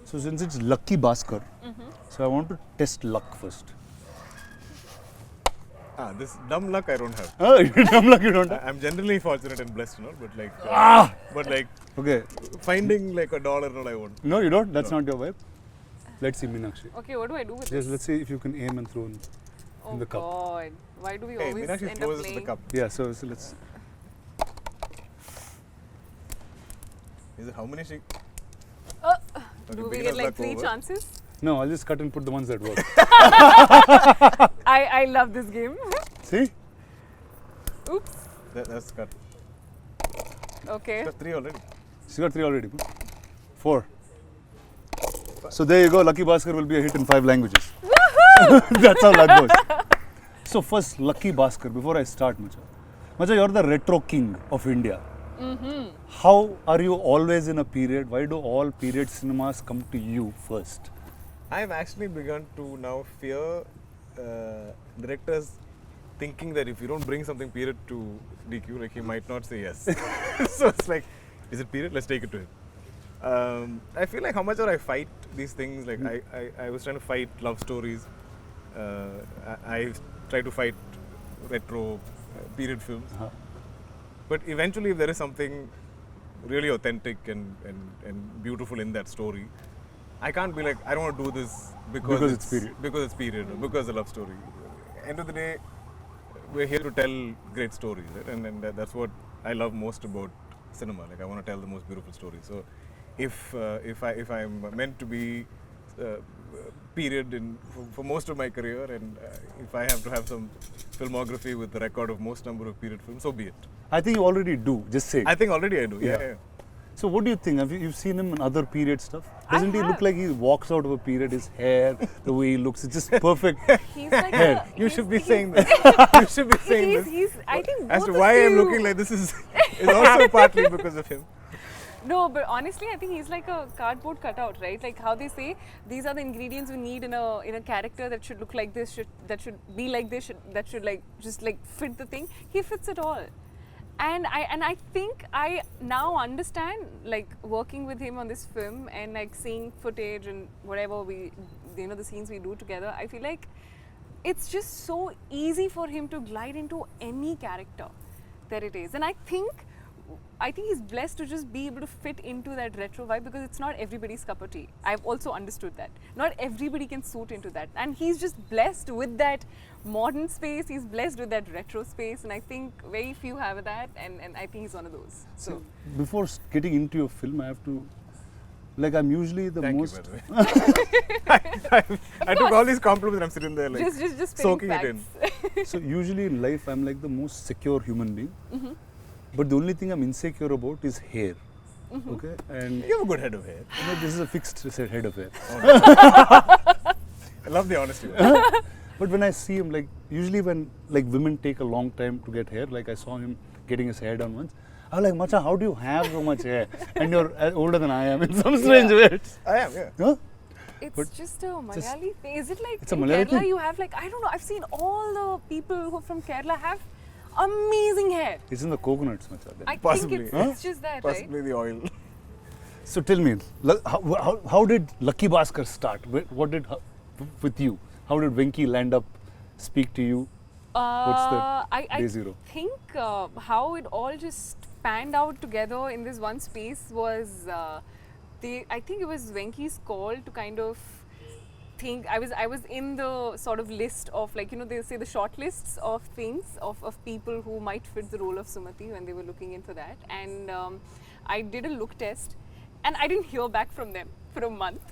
So since it's Lucky Baskhar, so I want to test luck first. This dumb luck I don't have. Oh, dumb luck you don't have? I'm generally fortunate and blessed, but like Okay. finding like $1 all I want. No, you don't? That's not your vibe? Let's see Meenakshi. Okay, what do I do with Just this? let's see if you can aim and throw in the cup. Oh God, why do we Hey, always Meenakshi end throws up us to the playing? cup. Yeah, so let's... Is it how many she? Do we beginner's get like luck 3 over. chances? No, I'll just cut and put the ones that work. I love this game. See? Oops. That's cut. Okay. That's 3 already. She got 3 already. 4. So there you go, Lucky Baskhar will be a hit in 5 languages. That's how that goes. So first, Lucky Baskhar, before I start, Macha, you're the retro king of India. How are you always in a period? Why do all period cinemas come to you first? I've actually begun to now fear directors thinking that if you don't bring something period to DQ, like he might not say yes. So it's like, is it period? Let's take it to him. I feel like how much I fight these things. Like I was trying to fight love stories. I try to fight retro period films. But eventually, if there is something really authentic and beautiful in that story, I can't be like, I don't want to do this because it's period. Because it's period, or because it's a love story. End of the day, we're here to tell great stories, right? And that's what I love most about cinema. Like I want to tell the most beautiful stories. So, if I'm meant to be period for most of my career, and if I have to have some filmography with the record of most number of period films, so be it. I think you already do, just say it. I think already I do. Yeah. Yeah. So what do you think? Have you've seen him in other period stuff? Doesn't he look have. like he walks out of a period? His hair, the way he looks, it's just perfect. He's like Hair. You should be saying this. You should be saying this. He's I think As both to of why I'm you. looking like this is also partly because of him. No, but honestly, I think he's like a cardboard cutout, right? Like how they say, these are the ingredients we need in a character that should look like this, that should be like this, that should like just like fit the thing. He fits it all. And I think I now understand, like working with him on this film and like seeing footage and whatever the scenes we do together, I feel like it's just so easy for him to glide into any character that it is. And I think he's blessed to just be able to fit into that retro vibe, because it's not everybody's cup of tea. I've also understood that. Not everybody can suit into that. And he's just blessed with that modern space, he's blessed with that retro space, and I think very few have that, and I think he's one of those. So Before getting into your film, I have to, like, I'm usually the Thank most... you, by the way. I took all these compliments and I'm sitting there like just soaking spitting it in. facts. So usually in life, I'm like the most secure human being. But the only thing I'm insecure about is hair. Okay? And You have a good head of hair. this is a fixed head of hair. I love the honesty. But when I see him, like, usually when like women take a long time to get hair, like I saw him getting his hair done once, I was like, Macha, how do you have so much hair? And you're older than I am in some strange way. I am, yeah. Huh? It's just a Malayali thing. Is it like It's a in Malayali Kerala thing? you have like, I don't know, I've seen all the people who from Kerala have amazing hair. It's in the coconuts, Macha. I Possibly. think it's just that, right? Possibly the oil. So tell me, how did Lucky Baskhar start? What did with you? How did Venki land up, speak to you? What's the day zero? I think how it all just panned out together in this one space was, I think it was Venki's call to kind of think. I was in the sort of list of, like, they say the short lists of things of people who might fit the role of Sumati when they were looking in for that, and I did a look test. And I didn't hear back from them for a month.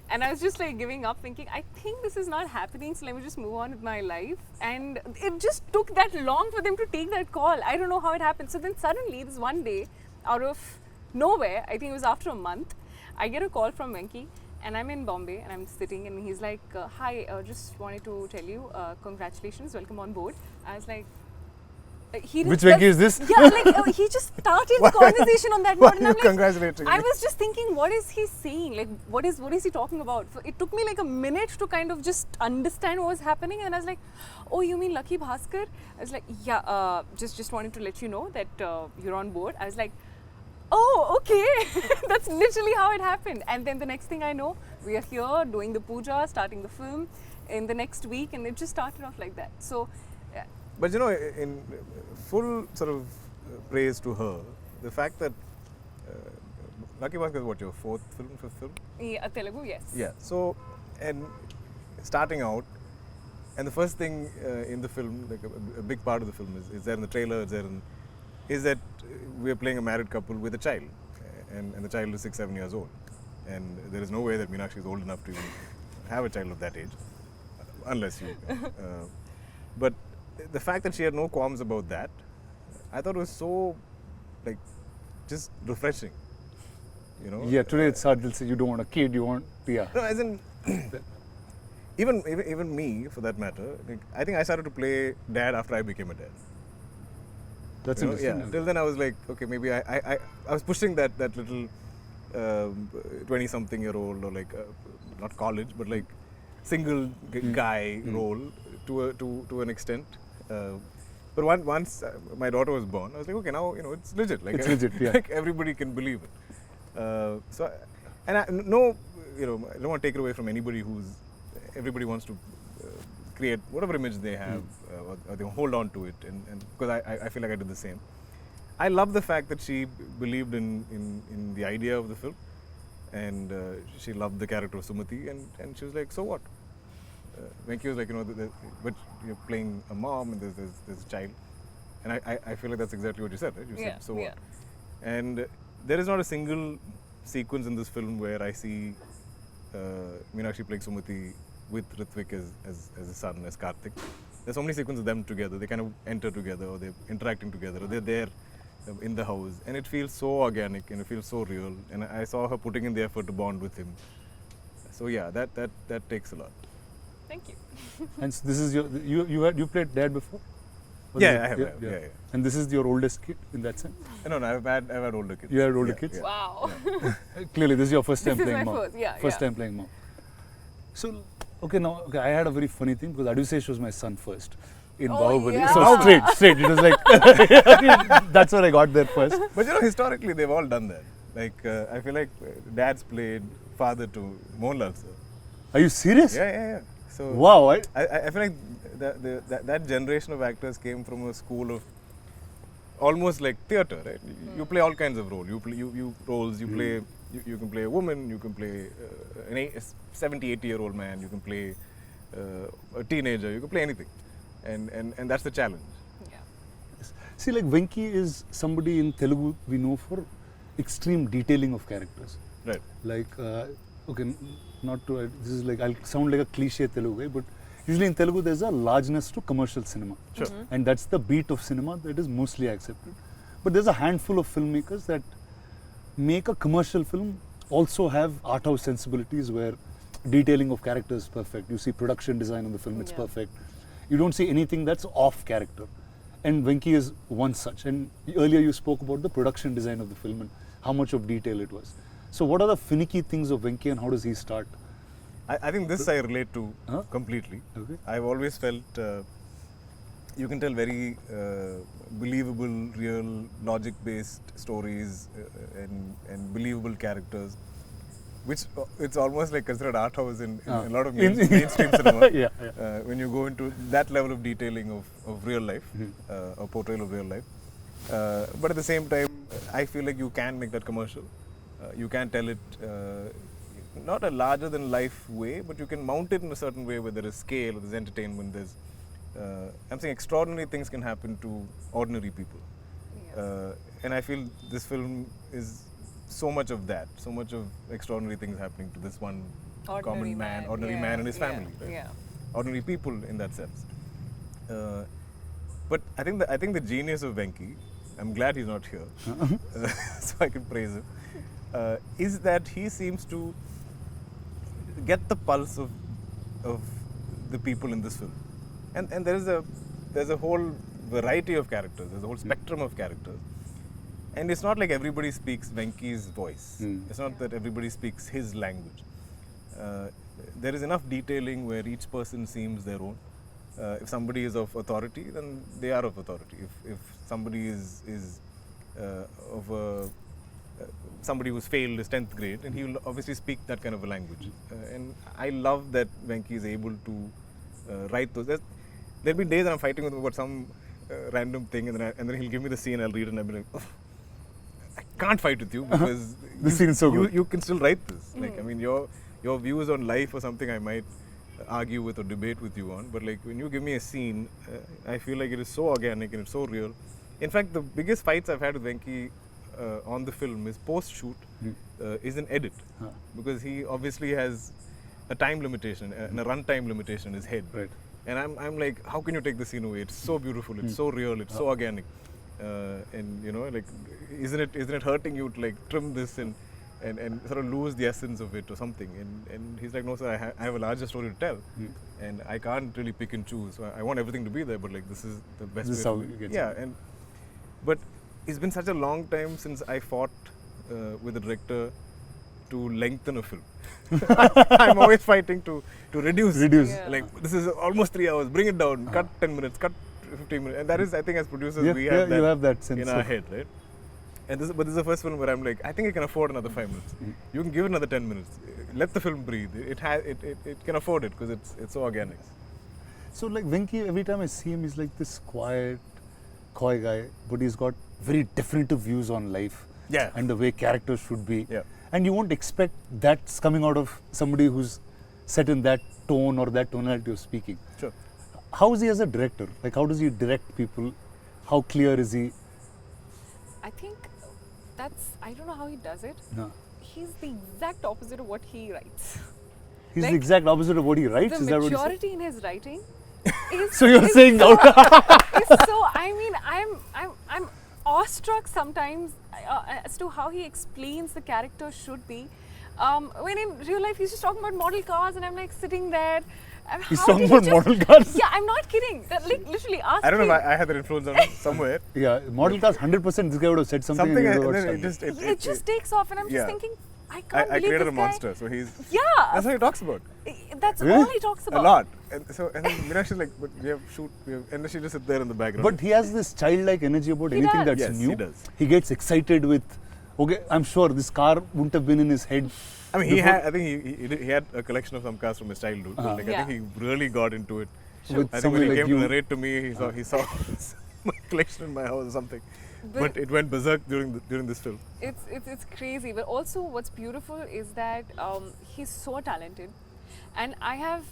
And I was just like giving up, thinking, I think this is not happening, so let me just move on with my life. And it just took that long for them to take that call. I don't know how it happened. So then suddenly, this one day, out of nowhere, I think it was after a month, I get a call from Venki. And I'm in Bombay, and I'm sitting, and he's like, hi, just wanted to tell you, congratulations, welcome on board. I was like, Which Venki is this? Yeah, like he just started the conversation on that Why note, and are I'm you like, congratulating I me? was just thinking, what is he saying? Like, what is he talking about? It took me like a minute to kind of just understand what was happening, and I was like, oh, you mean Lucky Baskhar? I was like, yeah, just wanted to let you know that you're on board. I was like, Oh, okay. That's literally how it happened. And then the next thing I know, we are here doing the puja, starting the film in the next week, and it just started off like that. So, But you know, in full sort of praise to her, the fact that Lucky Bhaskar is what, your fifth film? yeah, Telugu, yes. Yeah. So, and starting out, and the first thing in the film, like a big part of the film is there in the trailer, is that we are playing a married couple with a child, and the child is 6-7 years old, and there is no way that Meenakshi is old enough to even have a child of that age, unless you. But the fact that she had no qualms about that, I thought was so, like, just refreshing. You know. Yeah, today it's hard. They'll say you don't want a kid, you want No, as in, even me, for that matter, like, I think I started to play dad after I became a dad. That's You know, interesting. yeah. Till then, I was like, okay, maybe I was pushing that little 20-something-year-old, or like not college, but like single guy role to an extent. But once my daughter was born, I was like, okay, now it's legit. Like, It's legit, yeah. Like everybody can believe it. So, and I don't want to take it away from anybody everybody wants to create whatever image they have, or they hold on to it, and because I feel like I did the same. I love the fact that she believed in the idea of the film, and she loved the character of Sumati, and she was like, so what? Venki was like, but you're playing a mom and there's a child, and I feel like that's exactly what you said, right? You said, so what? And there is not a single sequence in this film where I see Meenakshi playing Sumati with Ritwik as a son, as Karthik. There's so many sequences of them together. They kind of enter together, or they're interacting together, or they're there in the house, and it feels so organic and it feels so real. And I saw her putting in the effort to bond with him. So yeah, that takes a lot. Thank you. And so this is you played dad before? Or Yeah, is it- I have. Yeah. And this is your oldest kid in that sense? No, I've had older kids. You had older Yeah, kids? yeah. Wow. Clearly, this is your first time This is playing my mom. first, yeah, First yeah. time playing mom. So, I had a very funny thing because Aduseish was my son first in Oh, Bahubali. yeah. So straight. It was like, that's where I got there first. But historically, they've all done that. Like, I feel like dad's played father to Mohanlal sir. Are you serious? Yeah. So Wow. I feel like that generation of actors came from a school of almost like theatre, right? You play all kinds of roles. You play you can play a woman, you can play a 70, 80-year-old man, you can play a teenager, you can play anything, and that's the challenge. Yeah. See, like Venki is somebody in Telugu we know for extreme detailing of characters. Right. Like, this is like, I'll sound like a cliche Telugu guy, but usually in Telugu there's a largeness to commercial cinema. Sure. And that's the beat of cinema that is mostly accepted. But there's a handful of filmmakers that make a commercial film also have art house sensibilities where detailing of characters is perfect. You see production design on the film, it's Yeah. perfect. You don't see anything that's off character. And Venki is one such. And earlier you spoke about the production design of the film and how much of detail it was. So what are the finicky things of Venki and how does he start? I think this I relate to Huh? completely. Okay. I've always felt you can tell very believable, real, logic-based stories and believable characters, which it's almost like considered art house in a lot of mainstream cinema. Yeah. When you go into that level of detailing of real life, or portrayal of real life. But at the same time, I feel like you can make that commercial. You can tell it not a larger than life way, but you can mount it in a certain way where there is scale, there's entertainment, there's I'm saying extraordinary things can happen to ordinary people. Yeah. And I feel this film is so much of that, so much of extraordinary things happening to this one common man, ordinary yeah, man and his yeah, family, right? Yeah. Ordinary people in that sense. But I think the genius of Venki, I'm glad he's not here, so I can praise him, is that he seems to get the pulse of the people in this film, and there's a whole variety of characters, there's a whole spectrum of characters, and it's not like everybody speaks Venki's voice. It's not that everybody speaks his language. There is enough detailing where each person seems their own. If somebody is of authority, then they are of authority. If somebody is of a somebody who's failed his 10th grade, and he will obviously speak that kind of a language. And I love that Venki is able to write those. There'll be days that I'm fighting with him about some random thing, and then he'll give me the scene, I'll read it, and I'll be like, oh, I can't fight with you because This scene is so good. you can still write this. Like, I mean, your views on life or something I might argue with or debate with you on, but like when you give me a scene, I feel like it is so organic and it's so real. In fact, the biggest fights I've had with Venki on the film is post-shoot is an edit, because he obviously has a time limitation and a runtime limitation in his head. Right. And I'm like, how can you take the scene away? It's so beautiful, it's so real, it's so organic, and you know, like, isn't it hurting you to like trim this and sort of lose the essence of it or something? And he's like, no sir, I have a larger story to tell, and I can't really pick and choose. So I want everything to be there, but like this is the best. This is way how to it gets yeah, but it's been such a long time since I fought with the director to lengthen a film. I'm always fighting to reduce. Yeah. Like, this is almost 3 hours, bring it down, cut 10 minutes, cut 15 minutes. And that is, I think as producers, we have, you have that sense in our head, right? And but this is the first film where I'm like, I think I can afford another 5 minutes. You can give it another 10 minutes. Let the film breathe. It can afford it because it's so organic. So like Venki, every time I see him, he's like this quiet, coy guy, but he's got very definitive views on life. Yeah. And the way characters should be. Yeah. And you won't expect that's coming out of somebody who's set in that tone or that tonality of speaking. Sure. How is he as a director? Like, how does he direct people? How clear is he? I think I don't know how he does it. No. He's the exact opposite of what he writes. He's Like, the exact opposite of what he writes? The Is that what he said? maturity in his writing is So you're is saying so, out is so, I mean, I'm awestruck sometimes as to how he explains the character should be. When in real life he's just talking about model cars, and I'm like sitting there. He's how talking did he about just- model cars? Yeah, I'm not kidding. Like, literally, ask I don't know him. if I had that influence on him somewhere. Yeah, model cars, 100% this guy would have said something. Something, and he and would have then got it stunned. just It just takes off, and I'm Yeah. just thinking, I can't I believe created this a guy. monster, so he's. Yeah, That's what he talks about. that's Really? all he talks about. A lot. And then Meenakshi is like, but we have and then she just sit there in the background. But he has this childlike energy about He anything does. that's Yes, new. he does. He gets excited with, okay, I'm sure this car wouldn't have been in his head. I mean, I think he had a collection of some cars from his childhood. But like, Yeah. I think he really got into it. With I think when somebody he like came you. to narrate to me, he saw my collection in my house or something. But- But it went berserk during this film. It's crazy, but also what's beautiful is that he's so talented, and I have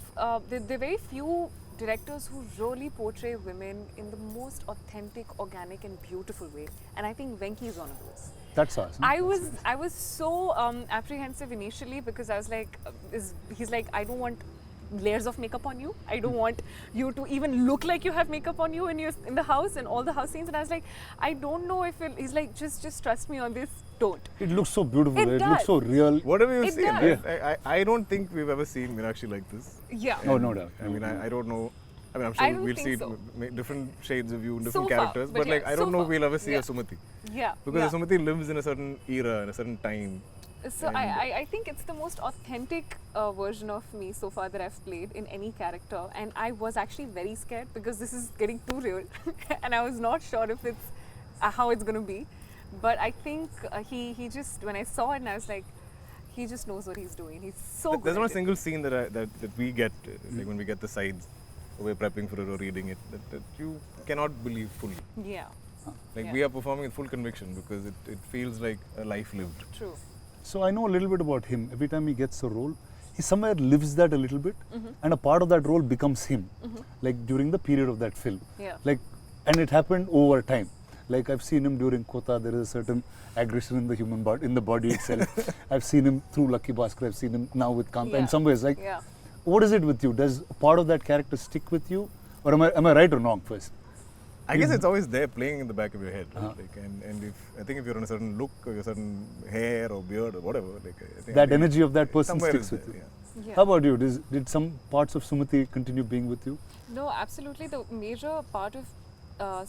there are very few directors who really portray women in the most authentic, organic, and beautiful way, and I think Venki is one of those. That's awesome. I was so apprehensive initially because I was like, he's like, I don't want layers of makeup on you. I don't want you to even look like you have makeup on you when you're in the house and all the house scenes. And I was like, I don't know if he's like, just trust me on this. Don't. It looks so beautiful. It It does. looks so real. Whatever you've It seen, does. right? I don't think we've ever seen Meenakshi like this. Yeah. Oh, no doubt. I mean, I don't know. I mean, I'm I sure don't we'll think see so. different shades of you, different So far, characters. but But like, yeah, I don't so know far. if we'll ever see Yeah. a Sumati. Yeah. Because yeah. a Sumati lives in a certain era, in a certain time. So I think it's the most authentic version of me so far that I've played in any character, and I was actually very scared because this is getting too real, and I was not sure if it's how it's going to be. But I think he just, when I saw it, and I was like, he just knows what he's doing. He's so good. There's not a at it. single scene that we get, like when we get the sides, or we're prepping for it or reading it, that you cannot believe fully. Yeah. Like Yeah. we are performing with full conviction because it feels like a life lived. True. So I know a little bit about him. Every time he gets a role, he somewhere lives that a little bit, and a part of that role becomes him. Like during the period of that film. Yeah. Like, and it happened over time. Like I've seen him during Kota. There is a certain aggression in the human body, in the body itself. I've seen him through Lucky Bhaskar. I've seen him now with Kanta. Yeah. In some ways, like, Yeah. what is it with you? Does part of that character stick with you, or am I right or wrong first? I guess it's always there playing in the back of your head. Right? Like, and if I think if you're on a certain look or a certain hair or beard or whatever, like I think That energy of that person somewhere sticks is with there, you. yeah. Yeah. How about you? Did some parts of Sumati continue being with you? No, absolutely. The major part of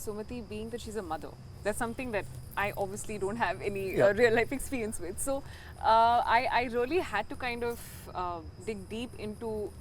Sumati being that she's a mother. That's something that I obviously don't have any Yeah. real life experience with. So I really had to kind of dig deep into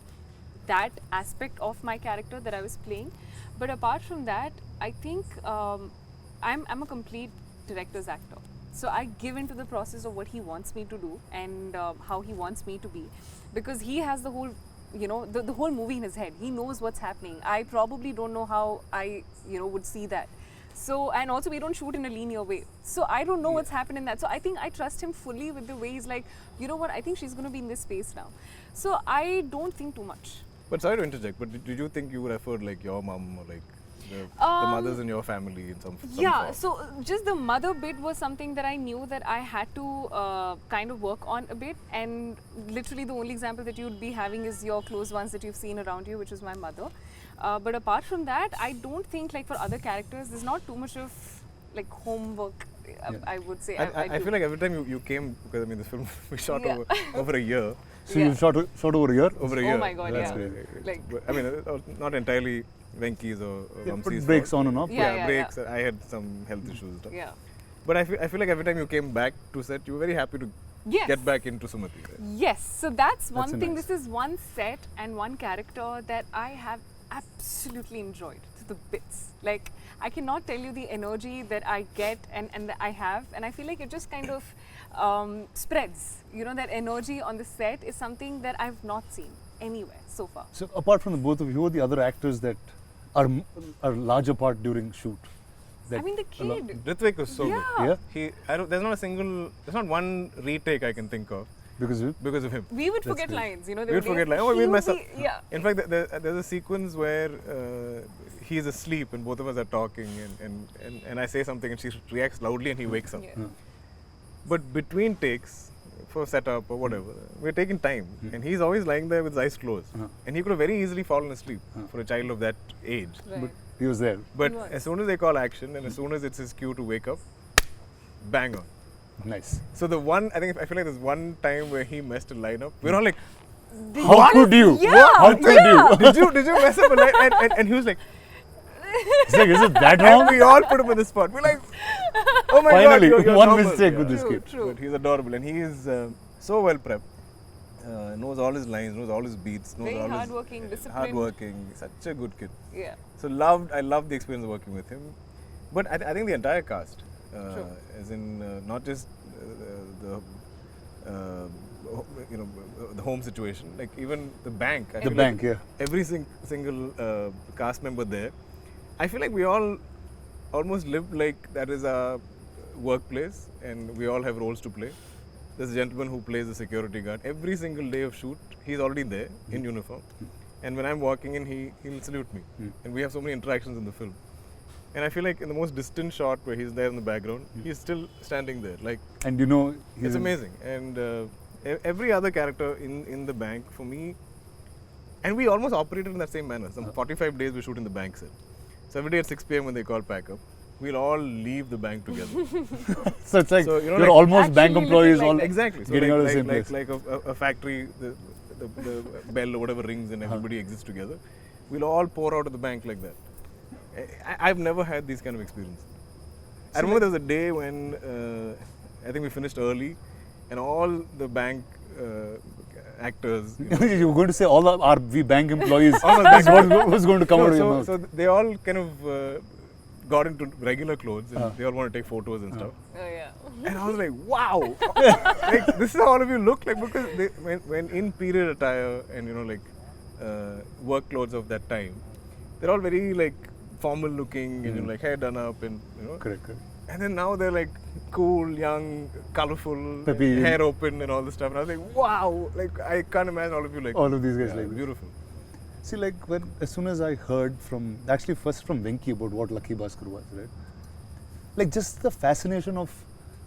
that aspect of my character that I was playing. But apart from that, I think I'm a complete director's actor. So I give into the process of what he wants me to do and how he wants me to be, because he has the whole, you know, the whole movie in his head. He knows what's happening. I probably don't know how I, you know, would see that. So, and also we don't shoot in a linear way. So I don't know what's happened in that. So I think I trust him fully with the way he's like, you know what, I think she's going to be in this space now. So I don't think too much. But sorry to interject, but did you think you would refer like your mom or like the mothers in your family in some Yeah, form? so just the mother bit was something that I knew that I had to kind of work on a bit, and literally the only example that you'd be having is your close ones that you've seen around you, which is my mother. But apart from that, I don't think like for other characters, there's not too much of like homework, I would say. I feel like every time you came, because I mean this film we shot over a year. So you shot over a year? Over a year. Oh my god, That's yeah. great. Like, I mean, not entirely Venki's or Vamsi's breaks fault. on and off. Yeah. Breaks. I had some health issues and stuff. yeah. But I feel like every time you came back to set, you were very happy to Yes. get back into Sumati. Right? Yes, so that's one That's thing. nice. This is one set and one character that I have absolutely enjoyed to the bits. Like, I cannot tell you the energy that I get and that I have, and I feel like it just kind of spreads. You know, that energy on the set is something that I've not seen anywhere so far. So apart from the both of you, who are the other actors that are larger part during shoot? I mean, the kid. Ritvik was so Yeah. good. Yeah, There's not one retake I can think of because you. because of him. We would That's forget great. lines, you know. We would forget lines. Oh, we'll mess up. Yeah. In fact, there's a sequence where he's asleep and both of us are talking, and I say something and she reacts loudly and he wakes up. Yeah. But between takes, for setup or whatever, we're taking time, and he's always lying there with his eyes closed, and he could have very easily fallen asleep for a child of that age. Right. But he was there. But He was. as soon as they call action and as soon as it's his cue to wake up, bang on. Nice. So I feel like there's one time where he messed a line up. We're all like, How could you? Yeah, How could you? did you mess up a line? And he was like, It's like, is it that and wrong? we all put him on the spot. We're like, oh my Finally, god, you're one normal. mistake Yeah. with this True, kid. true. But he's adorable and he is so well prepped. Knows all his lines, knows all his beats, knows Very all hardworking, his disciplined. hardworking. Such a good kid. Yeah. So I loved the experience of working with him. But I think the entire cast, True. as in not just the the home situation, like even the bank. I The feel bank, like yeah. every single cast member there. I feel like we all almost live like that is our workplace, and we all have roles to play. There's a gentleman who plays the security guard. Every single day of shoot, he's already there in uniform. And when I'm walking in, he'll salute me. And we have so many interactions in the film. And I feel like in the most distant shot where he's there in the background, he's still standing there. Like, And you know, he's it's amazing. And every other character in the bank, for me, and we almost operated in that same manner. Some 45 days we shoot in the bank set. So every day at 6 p.m. when they call pack up, we'll all leave the bank together. So it's like So, you know, you're like almost bank actually employees living like all that. Exactly. So getting like, out of the like, same like, place. like a factory, the bell or whatever rings and everybody exists together. We'll all pour out of the bank like that. I've never had these kind of experience. I remember there was a day when I think we finished early, and all the bank actors. You were going to say all our we bank employees. All the bank That's what was going to come out of your mouth. so they all kind of got into regular clothes and they all want to take photos and stuff. Oh yeah. And I was like, wow, like this is how all of you look like, because when in period attire and work clothes of that time, they're all very like formal looking and like hair done up and Correct. and then now they're like cool, young, colorful, Peppy. hair open and all this stuff. And I was like, wow, like I can't imagine all of you like All of these guys yeah, like this. beautiful. See, like as soon as I heard first from Venki about what Lucky Bhaskar was, right? Like just the fascination of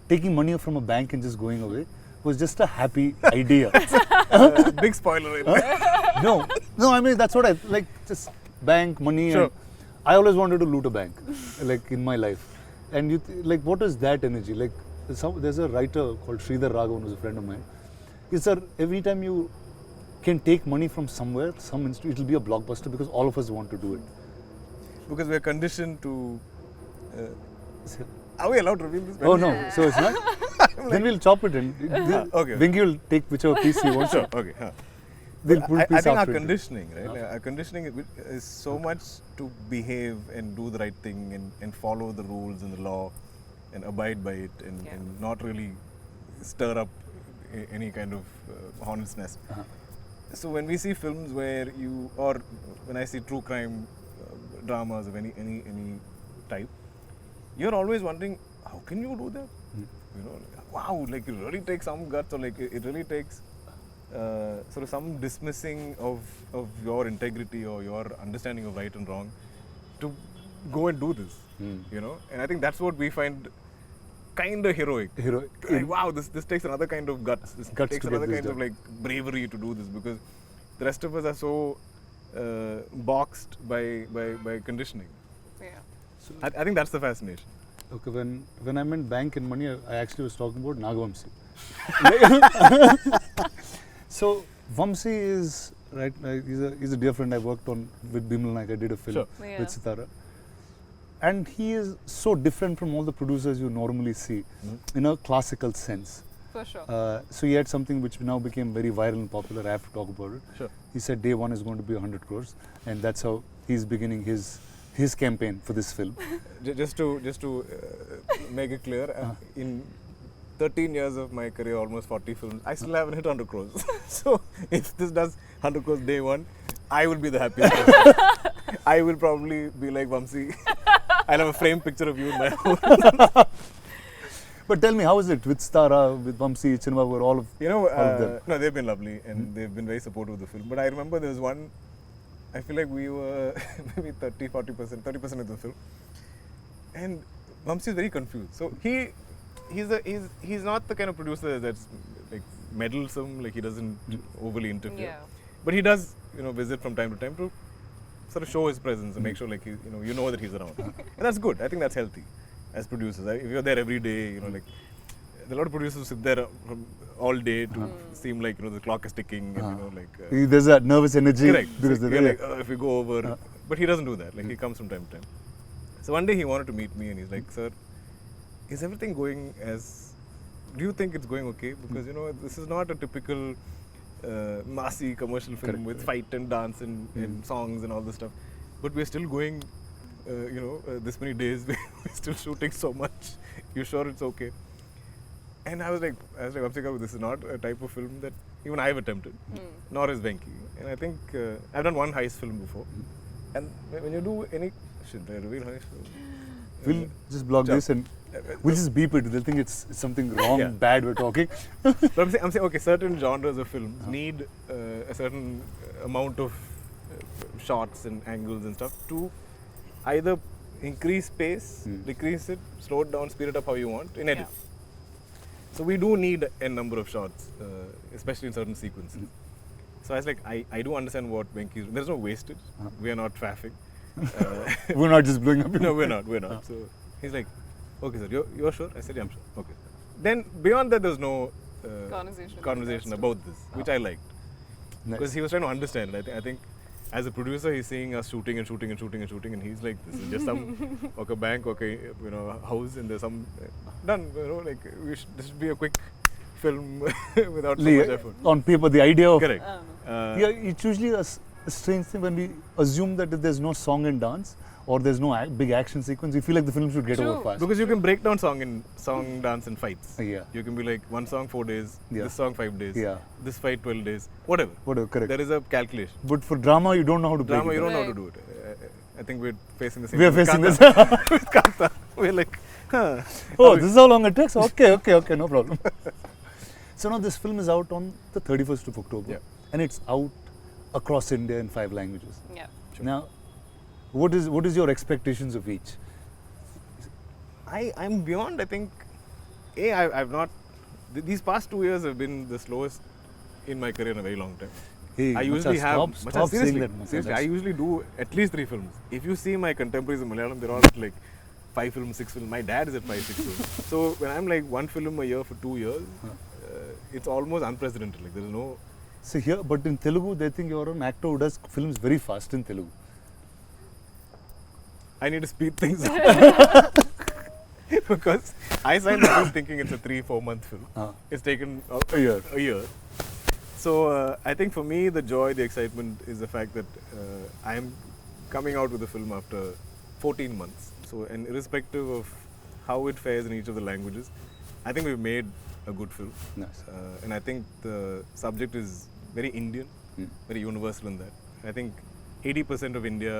taking money from a bank and just going away was just a happy idea. Big spoiler. Right? No, I mean that's what I like. Just bank money. Sure. And I always wanted to loot a bank, like in my life. And like, what is that energy? Like, there's a writer called Sridhar Raghavan, who's a friend of mine. He said every time you can take money from somewhere, it'll be a blockbuster because all of us want to do it. Because we're conditioned to. Are we allowed to reveal this? Oh no, so it's not. Then we'll chop it in. Okay. Venki will take whichever piece he wants. Sure. Okay. They'll put I piece think our after it. conditioning, right? Like, our conditioning is so much to behave and do the right thing and follow the rules and the law, and abide by it and not really stir up any kind of hornet's nest. So when we see films where or when I see true crime dramas of any type, you're always wondering, how can you do that? You know, wow, like it really takes some guts, or like it really takes sort of some dismissing of your integrity or your understanding of right and wrong to go and do this. You know, and I think that's what we find kind of heroic. Like, wow, this takes another kind of guts. This takes another kind of like bravery to do this, because the rest of us are so boxed by conditioning. Yeah. So I think that's the fascination. Okay, when I meant bank and money, I actually was talking about Nagavamsi. So Vamsi is right. He's a dear friend I worked on with Bimal Naik. I did a film with Sitara, and he is so different from all the producers you normally see in a classical sense. For sure. So he had something which now became very viral and popular. I have to talk about it. Sure. He said day one is going to be 100 crores, and that's how he's beginning his campaign for this film. Just to make it clear, in 13 years of my career, almost 40 films, I still haven't hit 100 crores. So if this does 100 crores day one, I will be the happiest person. I will probably be like Vamsi. I'll have a framed picture of you in my home. But tell me, how is it with Stara, with Vamsi, Chinma, all of them? No, they've been lovely and they've been very supportive of the film. But I remember there was one, I feel like we were maybe 30% of the film. And Vamsi is very confused. So he's not the kind of producer that's like meddlesome, like he doesn't overly interfere. Yeah. But he does, visit from time to time to sort of show his presence and make sure like you know that he's around. And that's good. I think that's healthy as producers. If you're there every day, like a lot of producers who sit there from all day to seem like the clock is ticking and there's that nervous energy. Correct. Because so you're like, if we go over, but he doesn't do that. Like he comes from time to time. So one day he wanted to meet me and he's like, "Sir, is everything going as? Do you think it's going okay? Because this is not a typical massy commercial film with fight and dance and songs and all this stuff. But we're still going, this many days. We're still shooting so much. You sure it's okay?" And I was like, Vamsika, this is not a type of film that even I've attempted, nor is Venki. And I think I've done one heist film before. And when you do any, should I reveal heist film? We'll just block this and we'll just beep it. They'll think it's something wrong, bad we're talking. But I'm saying, okay, certain genres of films need a certain amount of shots and angles and stuff to either increase pace, decrease it, slow it down, speed it up how you want in edit. Yeah. So we do need a number of shots, especially in certain sequences. So I was like, I do understand what Venki is. There's no wastage. We are not traffic. We're not just blowing up. No, we're not. So he's like, okay, sir, you're sure? I said, yeah, I'm sure. Okay. Then beyond that, there's no conversation about this, which I liked. Because he was trying to understand. I think as a producer, he's seeing us shooting, and he's like, this is just some bank, house, and there's some done. This should be a quick film without so much effort. On paper, the idea of correct. It's usually a strange thing when we assume that if there's no song and dance or there's no big action sequence, we feel like the film should get over fast. Because you can break down song, dance, and fights. Yeah. You can be like, one song 4 days, this song 5 days, this fight 12 days, whatever. Correct. There is a calculation. But for drama, you don't know how to break it. You don't know how to do it. I think we're facing the same. We're facing this. With Kanta. We're like, huh. Oh, this is how long it takes? Okay, no problem. So now this film is out on the 31st of October. Yeah. And it's out across India in 5 languages. Yeah. Sure. Now, what is your expectations of each? I'm beyond, I think, I've not, these past 2 years have been the slowest in my career in a very long time. Hey, I usually have, stop saying that, seriously, I usually do at least 3 films. If you see my contemporaries in Malayalam, they're all at like 5 films, 6 films. My dad is at 5, 6 films. So when I'm like 1 film a year for 2 years, it's almost unprecedented. Like there is no. So here, but in Telugu, they think you're an actor who does films very fast in Telugu. I need to speed things up. Because I signed the film thinking it's a 3-4 month film. It's taken a year. So I think for me, the joy, the excitement is the fact that I'm coming out with a film after 14 months. So, and irrespective of how it fares in each of the languages. I think we've made a good film. Nice. And I think the subject is very Indian, very universal in that. I think 80% of India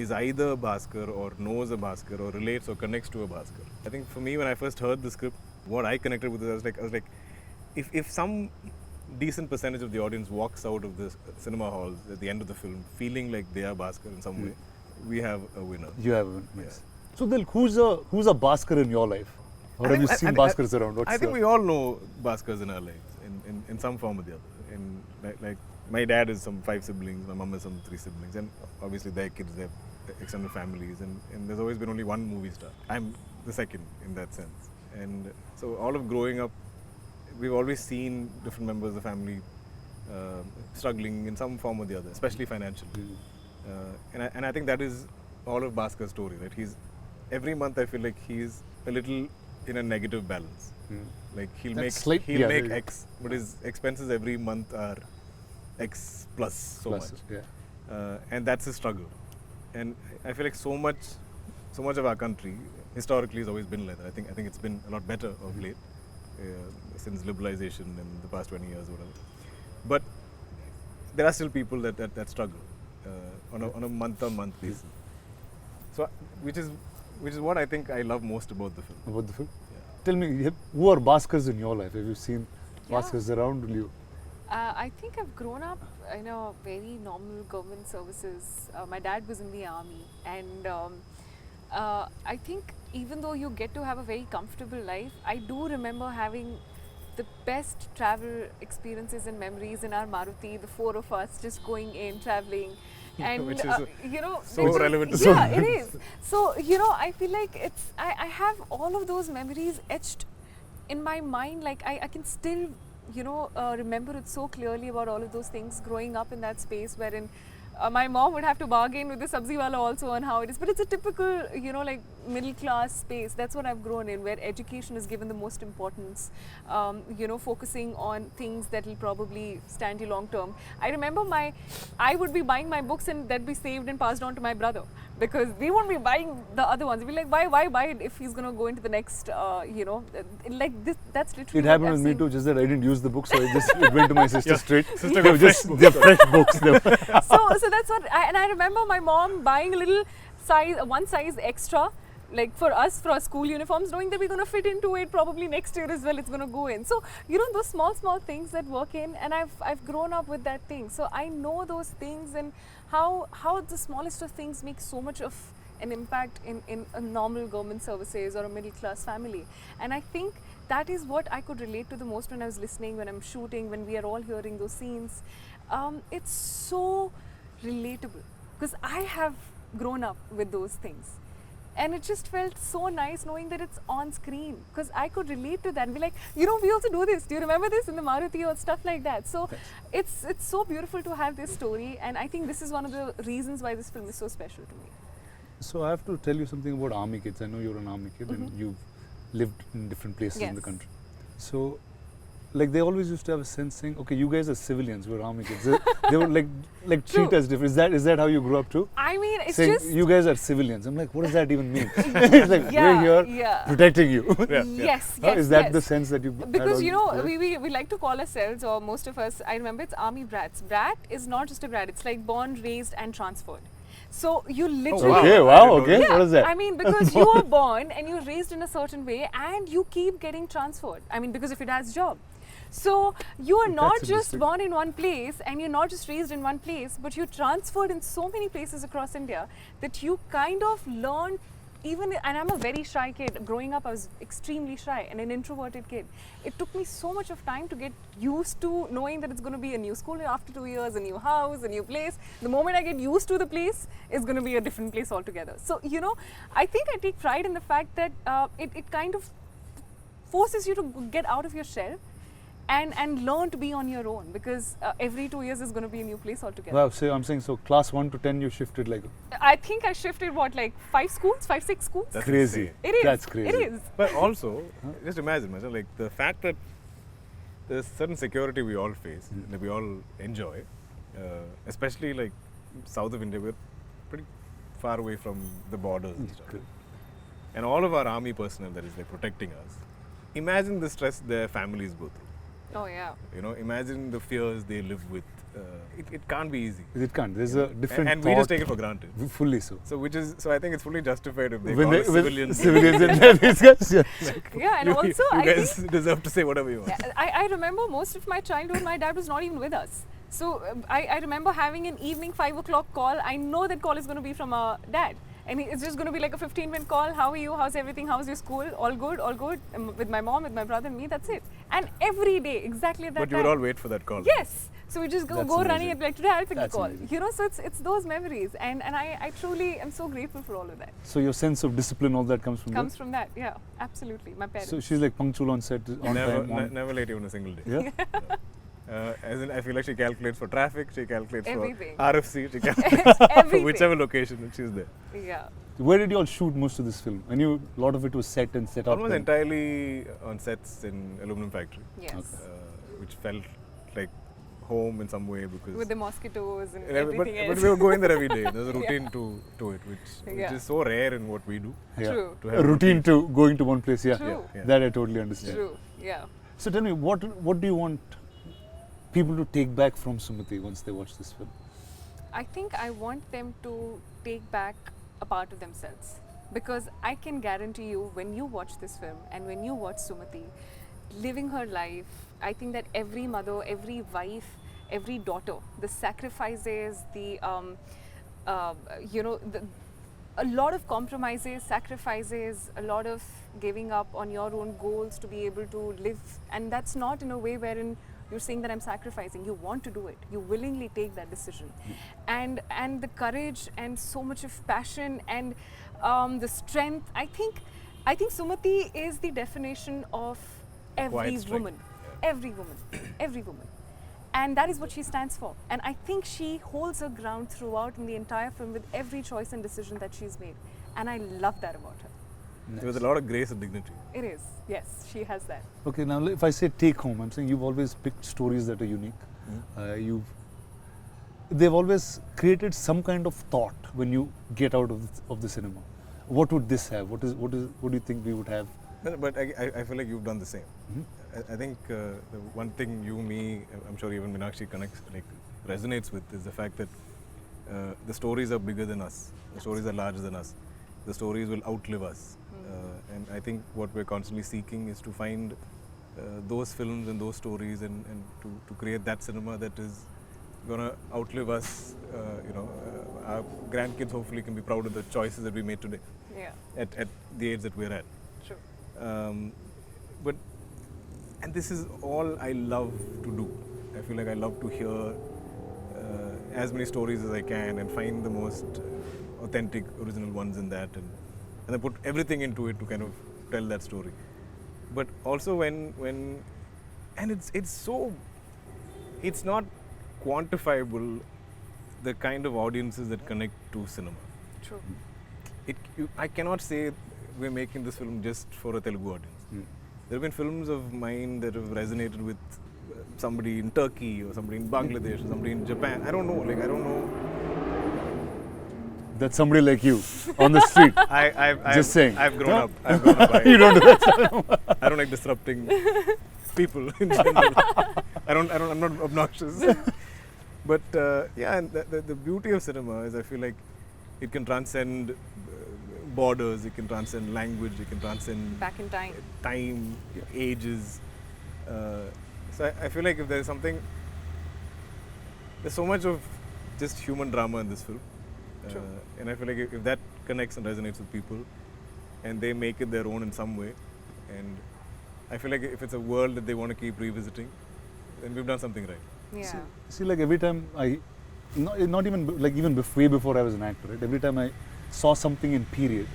is either Bhaskar or knows a Bhaskar or relates or connects to a Bhaskar. I think for me, when I first heard the script, what I connected with it, I was like, if some decent percentage of the audience walks out of the cinema halls at the end of the film feeling like they are Bhaskar in some way, we have a winner. You have one. Nice. So then, who's a Bhaskar in your life? Or have you seen Bhaskars around? I think we all know Bhaskars in our lives in some form or the other. Like my dad has some 5 siblings, my mom has some 3 siblings, and obviously their kids, their extended families, and there's always been only one movie star. I'm the second in that sense. And so all of growing up, we've always seen different members of the family struggling in some form or the other, especially financially. And I think that is all of Bhaskar's story, right? Every month I feel like he's a little in a negative balance. Like he'll make X, but his expenses every month are X plus so much. Yeah. And that's his struggle. And I feel like so much of our country historically has always been like that. I think it's been a lot better of late since liberalization in the past 20 years or whatever. But there are still people that struggle on a month-on-month basis. So which is what I think I love most about the film. About the film? Yeah. Tell me, who are Bhaskars in your life? Have you seen Bhaskars around you? I think I've grown up in a very normal government services. My dad was in the army, and I think even though you get to have a very comfortable life, I do remember having the best travel experiences and memories in our Maruti, the 4 of us just going in, traveling. And which is so relevant to yeah, it is. So I feel like I have all of those memories etched in my mind. Like I can still remember it so clearly about all of those things growing up in that space wherein my mom would have to bargain with the sabzi wala also on how it is, but it's a typical like middle class space. That's what I've grown in, where education is given the most importance, focusing on things that will probably stand you long term. I remember I would be buying my books and that'd be saved and passed on to my brother, because we won't be buying the other ones. We'd be like, why buy it if he's going to go into the next, like this. That's literally it happened with me too, just that I didn't use the book, so it went to my sister straight. Sister They're fresh books. So that's what I remember my mom buying a little one size extra, like for us, for our school uniforms, knowing that we're going to fit into it probably next year as well. It's going to go in. So those small things that work in, and I've grown up with that thing. So I know those things and how the smallest of things make so much of an impact in a normal government services or a middle class family. And I think that is what I could relate to the most when I was listening, when I'm shooting, when we are all hearing those scenes. It's so relatable because I have grown up with those things, and it just felt so nice knowing that it's on screen, because I could relate to that and be like, we also do this. Do you remember this in the Maruti or stuff like that? So it's so beautiful to have this story, and I think this is one of the reasons why this film is so special to me. So I have to tell you something about army kids. I know you're an army kid and you've lived in different places in the country. So like they always used to have a sense saying, okay, you guys are civilians, we're army kids. They would like treat us different. Is that how you grew up too? I mean, it's saying, just you guys are civilians. I'm like, what does that even mean? It's like, we're here protecting you. Yes. Is that the sense that you? Because we like to call ourselves, or most of us, I remember, it's army brats. Brat is not just a brat; it's like born, raised, and transferred. So you literally Okay. What is that? I mean, because you are born and you're raised in a certain way, and you keep getting transferred. I mean, because of your dad's job. So you are not just born in one place and you're not just raised in one place, but you're transferred in so many places across India that you kind of learn. And I'm a very shy kid. Growing up, I was extremely shy and an introverted kid. It took me so much of time to get used to knowing that it's going to be a new school after 2 years, a new house, a new place. The moment I get used to the place, it's going to be a different place altogether. So, I think I take pride in the fact that it kind of forces you to get out of your shell and learn to be on your own, because every 2 years is going to be a new place altogether. Wow, so I'm saying, so class 1 to 10 you shifted like... I think I shifted 5 schools, 5-6 schools? That's crazy. It is. That's crazy. It is. But also, just imagine, like the fact that there's certain security we all face, that we all enjoy, especially like south of India, we're pretty far away from the borders and stuff. and all of our army personnel that is like protecting us. Imagine the stress their families go through. Oh yeah. You know, imagine the fears they live with. It can't be easy. It can't. There's a different And thought. we just take it for granted. Fully so. So I think it's fully justified if they When call they, us with civilians. civilians and these guys, yeah. Yeah, and also you I guys think deserve to say whatever you want. I remember most of my childhood, my dad was not even with us. So I remember having an evening 5 o'clock call. I know that call is going to be from our dad. And it's just going to be like a 15-minute call. How are you? How's everything? How's your school? All good, all good. With my mom, with my brother and me, that's it. And every day, exactly at that But you time. would all wait for that call. Yes. So we just go That's running amazing. and be like, today I'll pick the That's call. amazing. You know, so it's those memories. And I truly am so grateful for all of that. So your sense of discipline, all that comes from Comes from that, yeah, absolutely. My there? parents. So she's like punctual on set, on time. Never late even a single day. Yeah? As in, I feel like she calculates for traffic, she calculates Everything. for RFC, she calculates for Everything. whichever location that she's there. Yeah. Where did you all shoot most of this film? I knew a lot of it was set and set up. Almost and- entirely on sets in aluminum factory, Yes. which felt like home in some way because With the mosquitoes and but everything else. we were going there every day. There's a routine Yeah. to it, which Yeah. is so rare in what we do. Yeah. True. To A have routine to going to one place, yeah. True. Yeah. That I totally understand. True, yeah. So tell me, what do you want people to take back from Sumati once they watch this film? I think I want them to take back a part of themselves. Because I can guarantee you, when you watch this film and when you watch Sumati living her life, I think that every mother, every wife, every daughter, the sacrifices, a lot of compromises, sacrifices, a lot of giving up on your own goals to be able to live. And that's not in a way wherein you're saying that I'm sacrificing. You want to do it. You willingly take that decision. And the courage and so much of passion and the strength. I think Sumati is the definition of every Quiet strength. woman. Every woman. Every woman. And that is what she stands for. And I think she holds her ground throughout in the entire film with every choice and decision that she's made. And I love that about her. There was a lot of grace and dignity. It is. Yes, she has that. Okay, now if I say take home, I'm saying you've always picked stories that are unique. They've always created some kind of thought when you get out of the cinema. What would this have? What do you think we would have? But I feel like you've done the same. I think the one thing you, me, I'm sure even Meenakshi resonates with is the fact that the stories are bigger than us. The stories are larger than us. The stories will outlive us. And I think what we're constantly seeking is to find those films and those stories and to create that cinema that is going to outlive us. Our grandkids hopefully can be proud of the choices that we made today Yeah, at the age that we're at. true. And this is all I love to do. I feel like I love to hear as many stories as I can and find the most authentic, original ones in that, and I put everything into it to kind of tell that story. But also when it's not quantifiable the kind of audiences that connect to cinema. True. I cannot say we're making this film just for a Telugu audience. There have been films of mine that have resonated with somebody in Turkey or somebody in Bangladesh or somebody in Japan. I don't know. That's somebody like you on the street. I've saying. I've grown up. You don't do that. I don't like disrupting people in general. I'm not obnoxious. But and the beauty of cinema is I feel like it can transcend borders, it can transcend language, it can transcend Back in time. ages. So I feel like if there's something, there's so much of just human drama in this film. True. And I feel like if that connects and resonates with people and they make it their own in some way, and I feel like if it's a world that they want to keep revisiting, then we've done something right. Yeah. See, like every time not even like even way before I was an actor, right? Every time I saw something in period,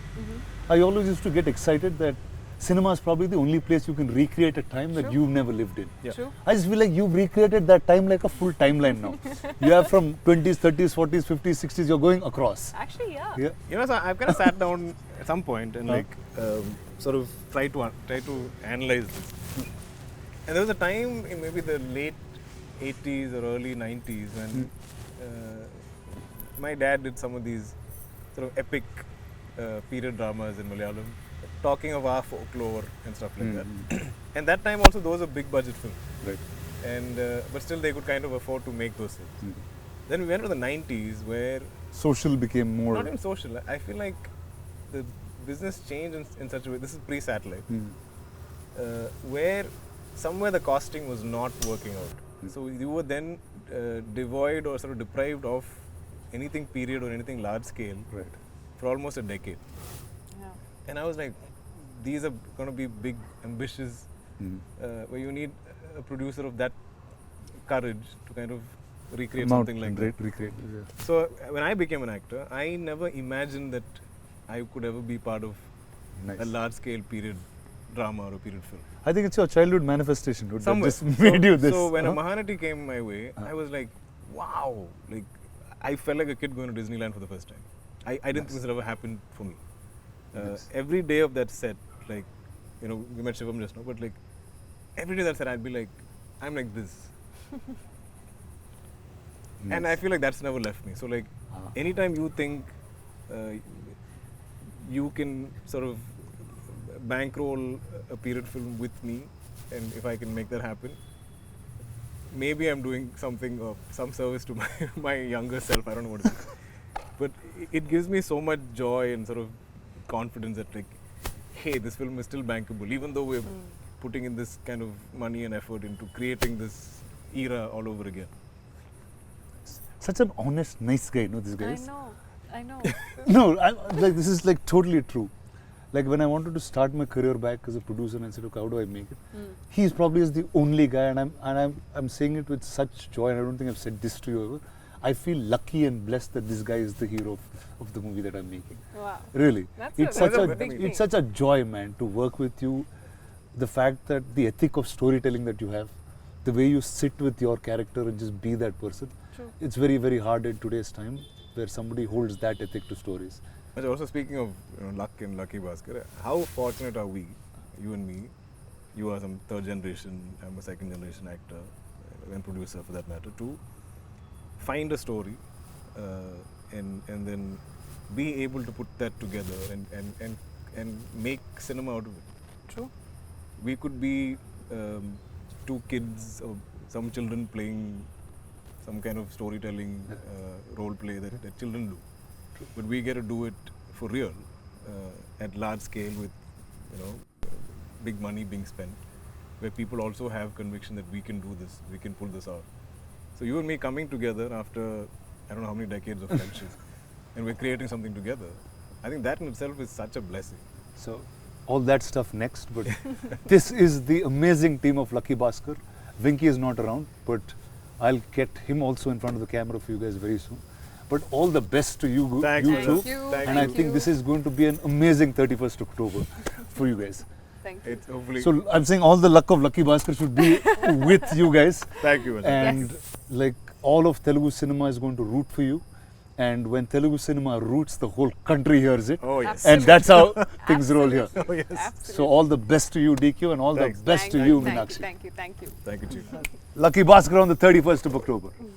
I always used to get excited that cinema is probably the only place you can recreate a time that True. you've never lived in. Yeah. True. I just feel like you've recreated that time like a full timeline now. You have from 20s, 30s, 40s, 50s, 60s, you're going across. Actually, yeah. Yeah. So I've kind of sat down at some point and sort of try to analyze this. And there was a time in maybe the late 80s or early 90s when my dad did some of these sort of epic period dramas in Malayalam. talking of our folklore and stuff like that. And that time also those were big budget films. Right. And but still they could kind of afford to make those films. Then we went to the 90s where Social became more. not even social. I feel like the business changed in such a way. This is pre-satellite, where somewhere the costing was not working out. So you were then devoid or sort of deprived of anything period or anything large scale Right. for almost a decade. Yeah. And I was like, these are going to be big, ambitious, where you need a producer of that courage to kind of recreate something like that. Recreate. Yeah. So when I became an actor, I never imagined that I could ever be part of Nice. a large-scale period drama or a period film. I think it's your childhood manifestation, dude, that Somewhere. just made you this. So when a Mahanati came my way, I was like, wow! Like I felt like a kid going to Disneyland for the first time. I didn't think this had ever happened for me. Every day of that set, like, you know, we met Shivam just now, but like every day that set, I'd be like, I'm like this. And I feel like that's never left me. So like, anytime you think you can sort of bankroll a period film with me, and if I can make that happen, maybe I'm doing something of some service to my younger self. I don't know what it is. But it gives me so much joy and sort of confidence that like, hey, this film is still bankable, even though we're putting in this kind of money and effort into creating this era all over again. Such an honest, nice guy, no, this guy is. I know. No, like this is like totally true. Like when I wanted to start my career back as a producer and I said, okay, how do I make it? He's probably is the only guy, and I'm saying it with such joy, and I don't think I've said this to you ever. I feel lucky and blessed that this guy is the hero of the movie that I'm making. Wow. Really, That's a big thing. it's such a joy, man, to work with you. The fact that the ethic of storytelling that you have, the way you sit with your character and just be that person. True. It's very, very hard in today's time where somebody holds that ethic to stories. But also speaking of luck and Lucky Bhaskar, how fortunate are we, you and me? You are some third generation, I'm a second generation actor and producer for that matter, to find a story and then be able to put that together and make cinema out of it. True. We could be two kids or some children playing some kind of storytelling role play that children do. But we get to do it for real at large scale with, you know, big money being spent, where people also have conviction that we can do this, we can pull this out. So you and me coming together after I don't know how many decades of friendship, and we're creating something together. I think that in itself is such a blessing. So all that stuff next, but this is the amazing team of Lucky Bhaskar. Vinky is not around, but I'll get him also in front of the camera for you guys very soon. But all the best to you, Thank you you. too. Thank you. Thank And I you. think this is going to be an amazing 31st October for you guys. Thank you. It's hopefully. So I'm saying all the luck of Lucky Bhaskar should be with you guys. Thank you. Ajay. And Yes. like all of Telugu cinema is going to root for you. And when Telugu cinema roots, the whole country hears it. Oh yes. And that's how things roll here. Oh yes. Absolutely. So all the best to you, DQ, and all Thanks. the best Thank to you, Thank Meenakshi. you. Thank you. Thank you, Chief. Lucky Bhaskar on the 31st of October.